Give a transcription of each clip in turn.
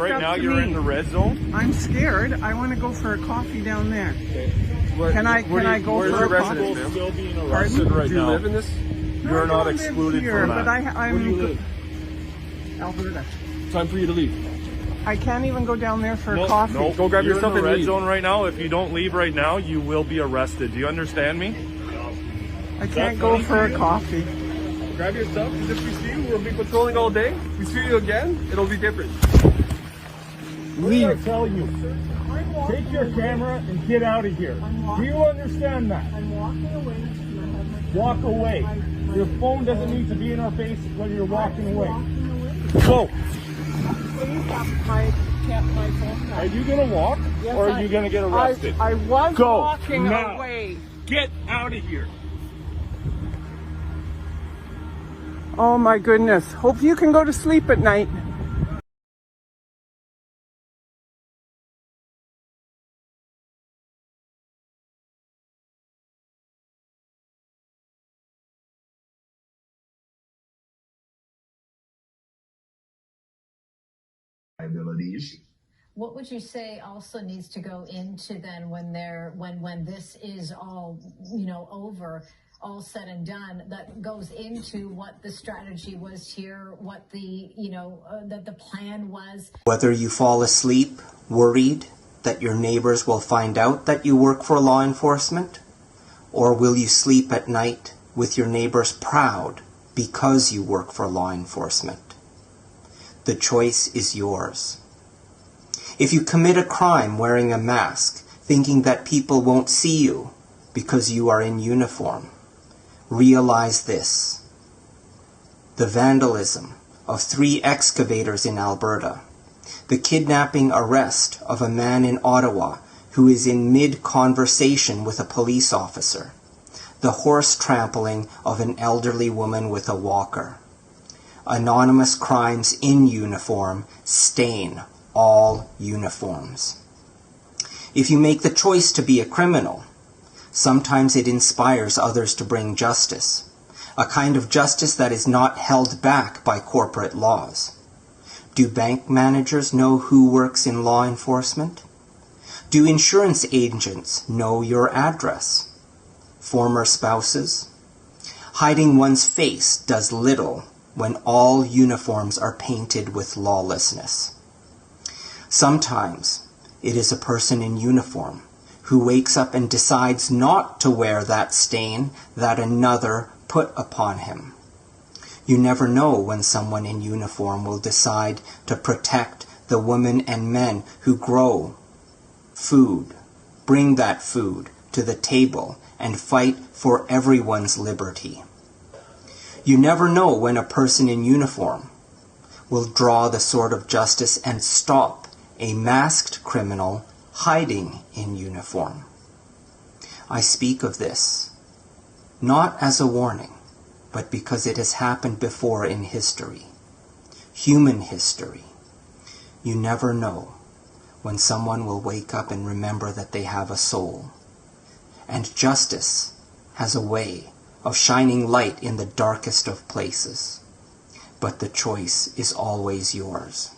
right now you're in the red zone. I'm scared. I want to go for a coffee down there. Okay. Can I go where's for your a coffee? residence, ma'am? Still being arrested right Do you now. live in this? You're not excluded here, from that. but I'm Where do you live? Alberta. Time for you to leave. I can't even go down there for a No, coffee. no, Go grab you're your stuff in the and red leave. zone right now. If you don't leave right now, you will be arrested. Do you understand me? I can't go for a coffee. Grab your stuff, because if we see you, we'll be patrolling all day. If we see you again, it'll be different. Leave. I tell you. Take your camera and get out of here. Do you understand that? I'm walking away. Walk away. Your phone doesn't need to be in our face when you're walking away. Please Go. have my phone. Are you gonna walk Yes, or are you gonna get arrested? I was Go walking now. away. Get out of here. Oh my goodness. Hope you can go to sleep at night. What would you say also needs to go into then when this is all, you know, over, all said and done, that goes into what the strategy was here, what the, you know, that the plan was? Whether you fall asleep worried that your neighbors will find out that you work for law enforcement, or will you sleep at night with your neighbors proud because you work for law enforcement? The choice is yours. If you commit a crime wearing a mask, thinking that people won't see you because you are in uniform, realize this. The vandalism of 3 excavators in Alberta, the kidnapping arrest of a man in Ottawa who is in mid-conversation with a police officer, the horse trampling of an elderly woman with a walker. Anonymous crimes in uniform stain all uniforms. If you make the choice to be a criminal, sometimes it inspires others to bring justice, a kind of justice that is not held back by corporate laws. Do bank managers know who works in law enforcement? Do insurance agents know your address? Former spouses? Hiding one's face does little when all uniforms are painted with lawlessness. Sometimes it is a person in uniform who wakes up and decides not to wear that stain that another put upon him. You never know when someone in uniform will decide to protect the women and men who grow food, bring that food to the table, and fight for everyone's liberty. You never know when a person in uniform will draw the sword of justice and stop a masked criminal hiding in uniform. I speak of this not as a warning, but because it has happened before in history, human history. You never know when someone will wake up and remember that they have a soul. And justice has a way of shining light in the darkest of places. But the choice is always yours.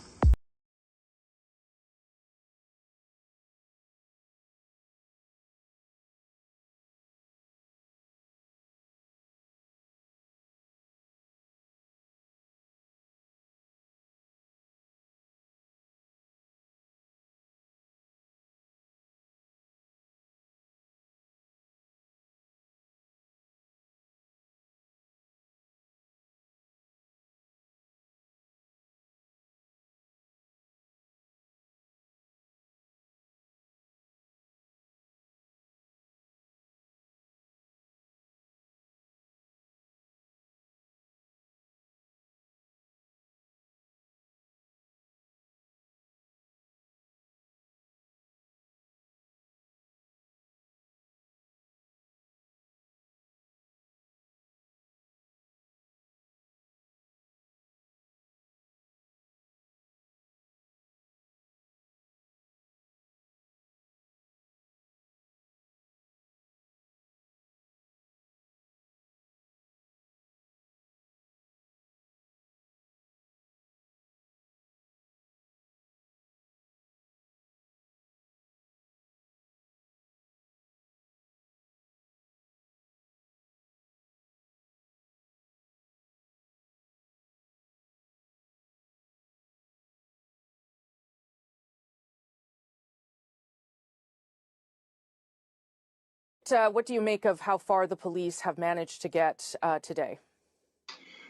do you make of how far the police have managed to get today?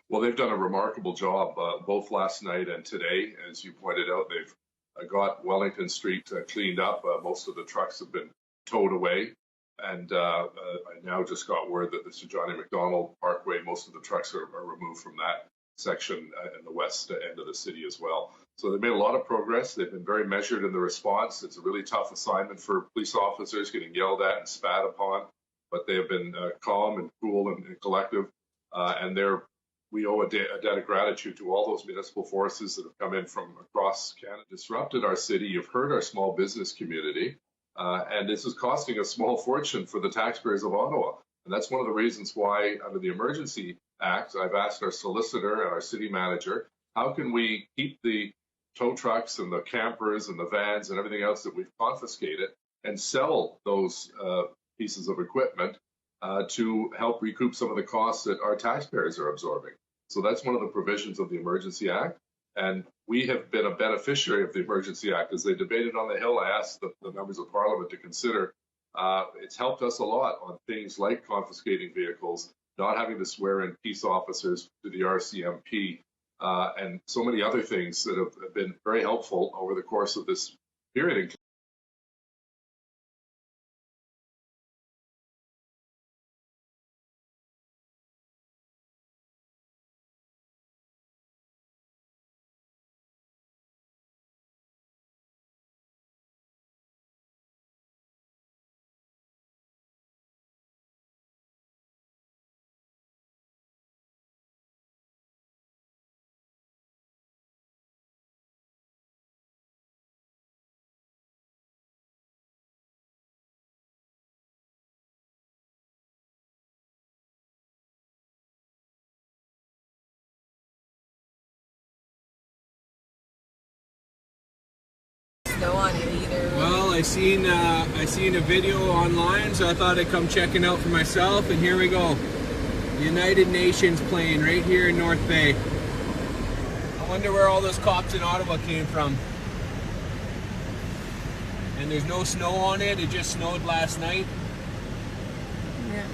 Well, they've done a remarkable job both last night and today. As you pointed out, they've got Wellington Street cleaned up. Most of the trucks have been towed away. And I now just got word that the Sir Johnny Macdonald Parkway, most of the trucks are removed from that section in the west end of the city as well. So they've made a lot of progress. They've been very measured in the response. It's a really tough assignment for police officers, getting yelled at and spat upon, but they have been calm and cool and collective. And we owe a debt of gratitude to all those municipal forces that have come in from across Canada, disrupted our city. You've heard our small business community. And this is costing a small fortune for the taxpayers of Ottawa. And that's one of the reasons why, under the Emergency Act, I've asked our solicitor and our city manager, how can we keep the tow trucks and the campers and the vans and everything else that we've confiscated and sell those pieces of equipment to help recoup some of the costs that our taxpayers are absorbing. So that's one of the provisions of the Emergency Act. And we have been a beneficiary of the Emergency Act. As they debated on the Hill, I asked the members of Parliament to consider. It's helped us a lot on things like confiscating vehicles, not having to swear in peace officers to the RCMP, and so many other things that have been very helpful over the course of this period. On you either. Well, I seen a video online, so I thought I'd come checking out for myself, and here we go. United Nations plane right here in North Bay. I wonder where all those cops in Ottawa came from. And there's no snow on it. It just snowed last night. Yeah.